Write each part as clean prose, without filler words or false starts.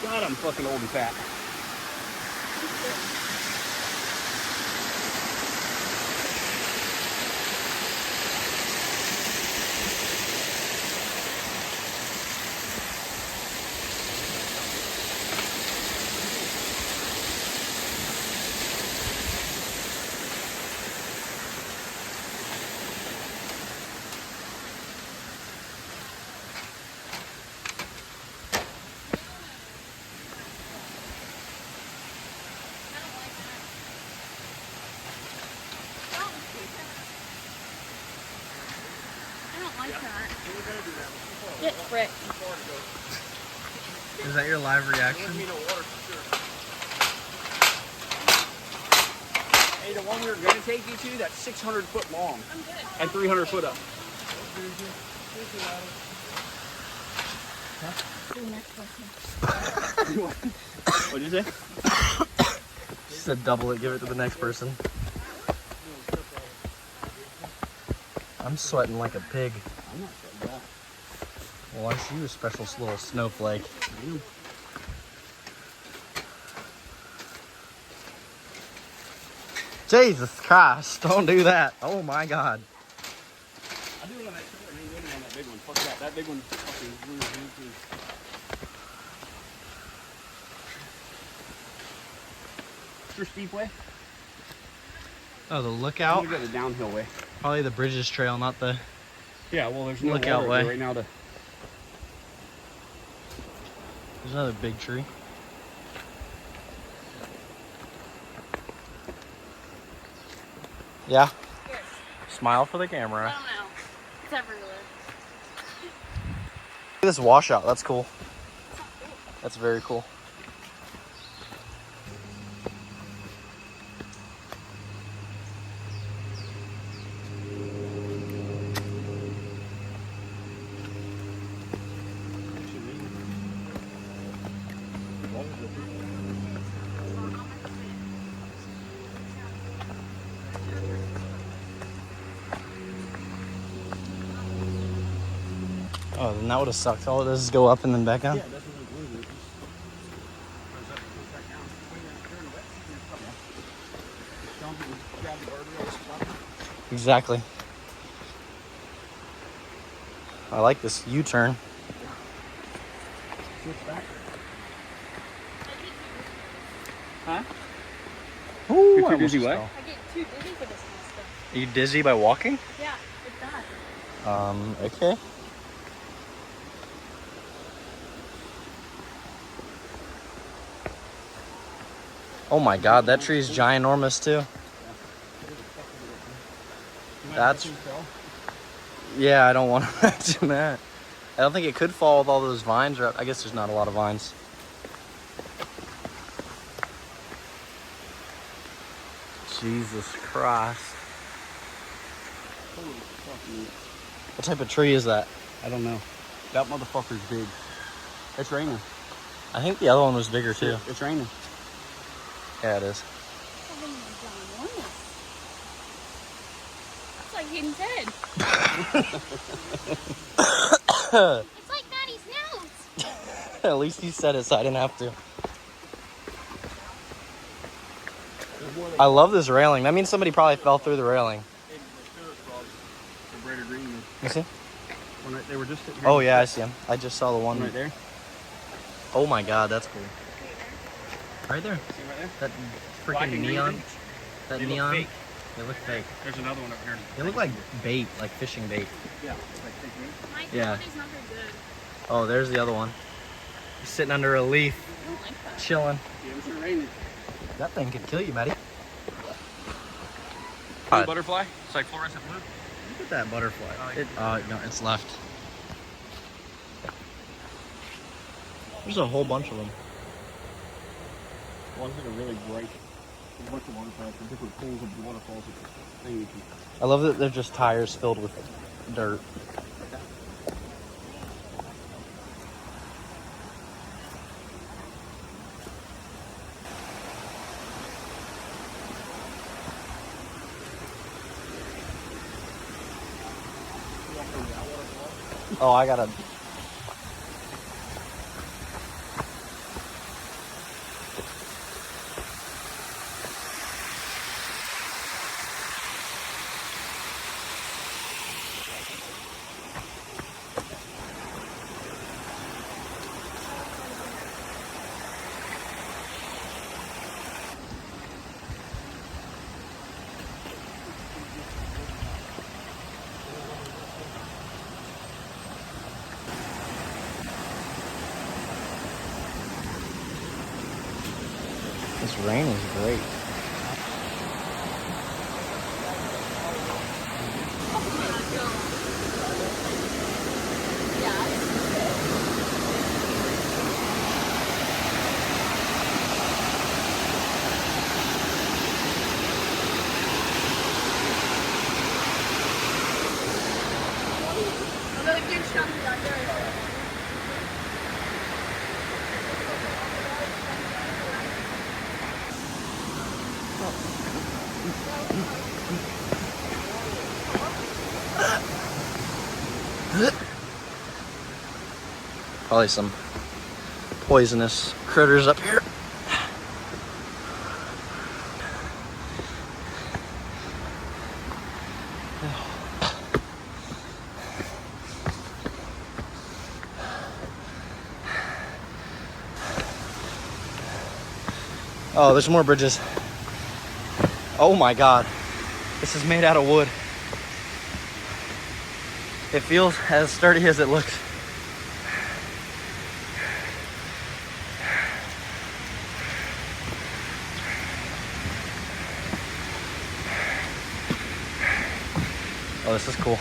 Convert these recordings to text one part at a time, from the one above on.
God, I'm fucking old and fat. Get frick. Is that your live reaction? Hey, the one we were gonna take you to, that's 600 foot long. I'm good. And 300 foot up. What'd you say? She said double it, give it to the next person. I'm sweating like a pig. I'm not sure that. Well, aren't you a special little snowflake? Jesus Christ, don't do that. Oh my God. I do it on that short. I ain't waiting on that big one. Fuck that. That big one fucking blue. Your steep way? Oh, the I'm lookout? gonna go the downhill way. Probably the Bridges Trail, not the... Yeah, well, there's no Lookout water way. right now to... There's another big tree. Yeah? Here. Smile for the camera. I don't know. It's everywhere. Look at this washout, that's cool. That's very cool. Oh, then that would have sucked. All it does is go up and then back down. Yeah, that's what I'm doing. Exactly. I like this U-turn. Switch back. Huh? Ooh, You're I too almost dizzy, what? fell. I get too dizzy for this kind of stuff. Are you dizzy by walking? Yeah, it does. Okay. Oh my God, that tree is ginormous too. That's... Yeah, I don't want to imagine that. I don't think it could fall with all those vines, or I guess there's not a lot of vines. Jesus Christ. Holy fucking... What type of tree is that? I don't know. That motherfucker's big. It's raining. I think the other one was bigger too. It's raining. Yeah, it is. It's like getting dead. It's like Maddie's nose. At least you said it so I didn't have to. I love this railing. That means somebody probably fell through the railing. You see? They were just sitting Oh yeah, I see him. I just saw the one right there. Oh my God, that's cool. Right there. See right there? That Black freaking and green neon. things? That They look neon. fake. They look fake. There's another one over here. They look like bait, like fishing bait. Yeah, it's like fake meat. My Yeah. body's not very good. Oh, there's the other one. He's sitting under a leaf, I don't like that. chilling. Yeah, it's raining. That thing could kill you, Maddie. Blue butterfly. It's like fluorescent blue. Look at that butterfly. No, it's left. There's a whole bunch of them. One's like a really bright. There's a bunch of waterfalls, and different pools of waterfalls. Thing you can... I love that they're just tires filled with dirt. Oh, I gotta. This rain is great. Probably some poisonous critters up here. Oh, there's more bridges. Oh my God. This is made out of wood. It feels as sturdy as it looks. Oh, this is cool.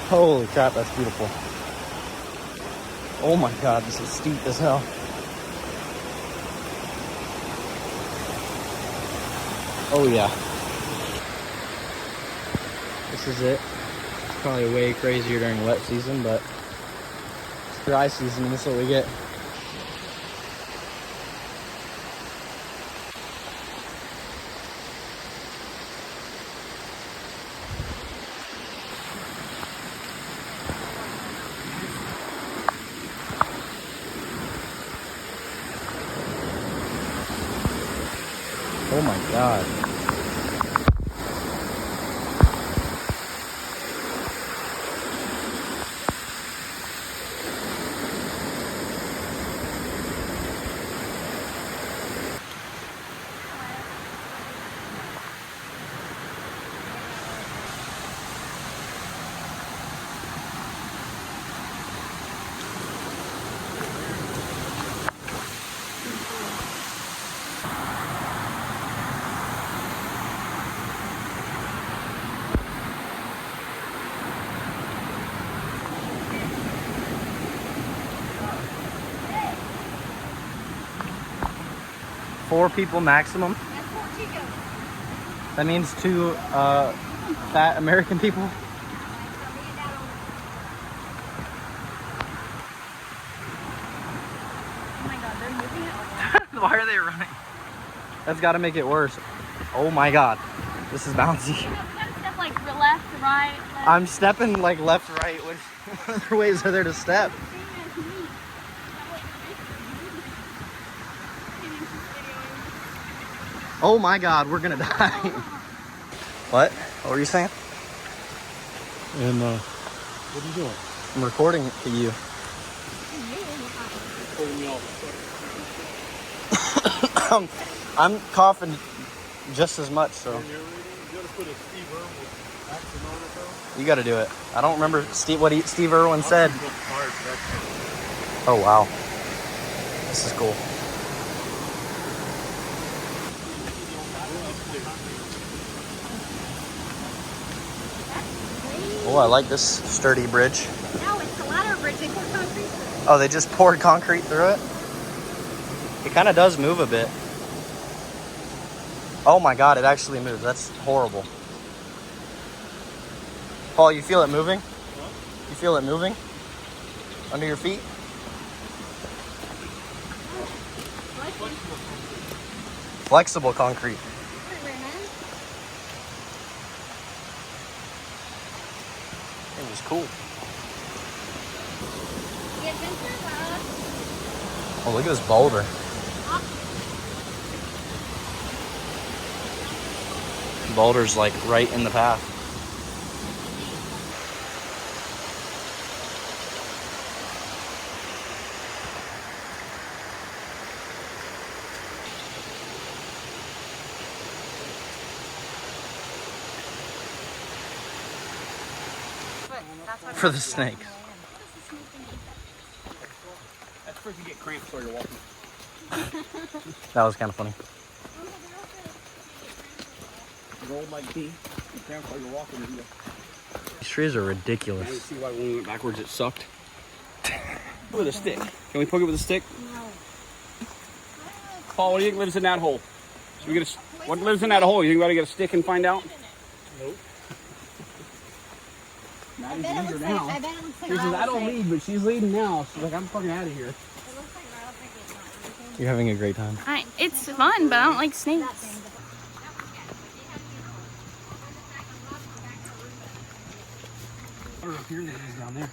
Holy crap, that's beautiful. Oh my God, this is steep as hell. Oh yeah. This is it. It's probably way crazier during wet season, but it's dry season and this is what we get. Oh my God. 4 people maximum. That means 2 fat American people. Oh my God, they're moving it. Why are they running? That's got to make it worse. Oh my God, this is bouncy. You gotta step like left, right, left. I'm stepping like left, right. What other ways are there to step? Oh my God, we're gonna die. What? What were you saying? And what are you doing? I'm recording it to you. I'm coughing just as much, so. You gotta do it. I don't remember Steve Irwin said. Oh wow. This is cool. Oh, I like this sturdy bridge. No, it's a ladder bridge. They poured concrete through it. Oh, they just poured concrete through it? It kind of does move a bit. Oh my God, it actually moves. That's horrible. Paul, you feel it moving? You feel it moving? Under your feet? Flexible concrete. It was cool. The adventure bug. Oh, look at this boulder. Boulder's like right in the path. For the snake. That's for if you get cramps while you're walking. That was kind of funny. Roll like D. Get cramps while you're walking. These trees are Now you ridiculous. see why when we went backwards it sucked. With a stick. Can we poke it with a stick? No. Paul, what do you think lives in that hole? Should we get a, what lives in that hole? You think we ought to get a stick and find out? Nope. Maddie's I leader bet now. it looks like She says, I don't rattlesnake. lead, but she's leading now. She's like, I'm fucking out of here. It looks like rattlesnake is not anything. You're having a great time. It's fun, but I don't like snakes. I don't know if you're leading down there.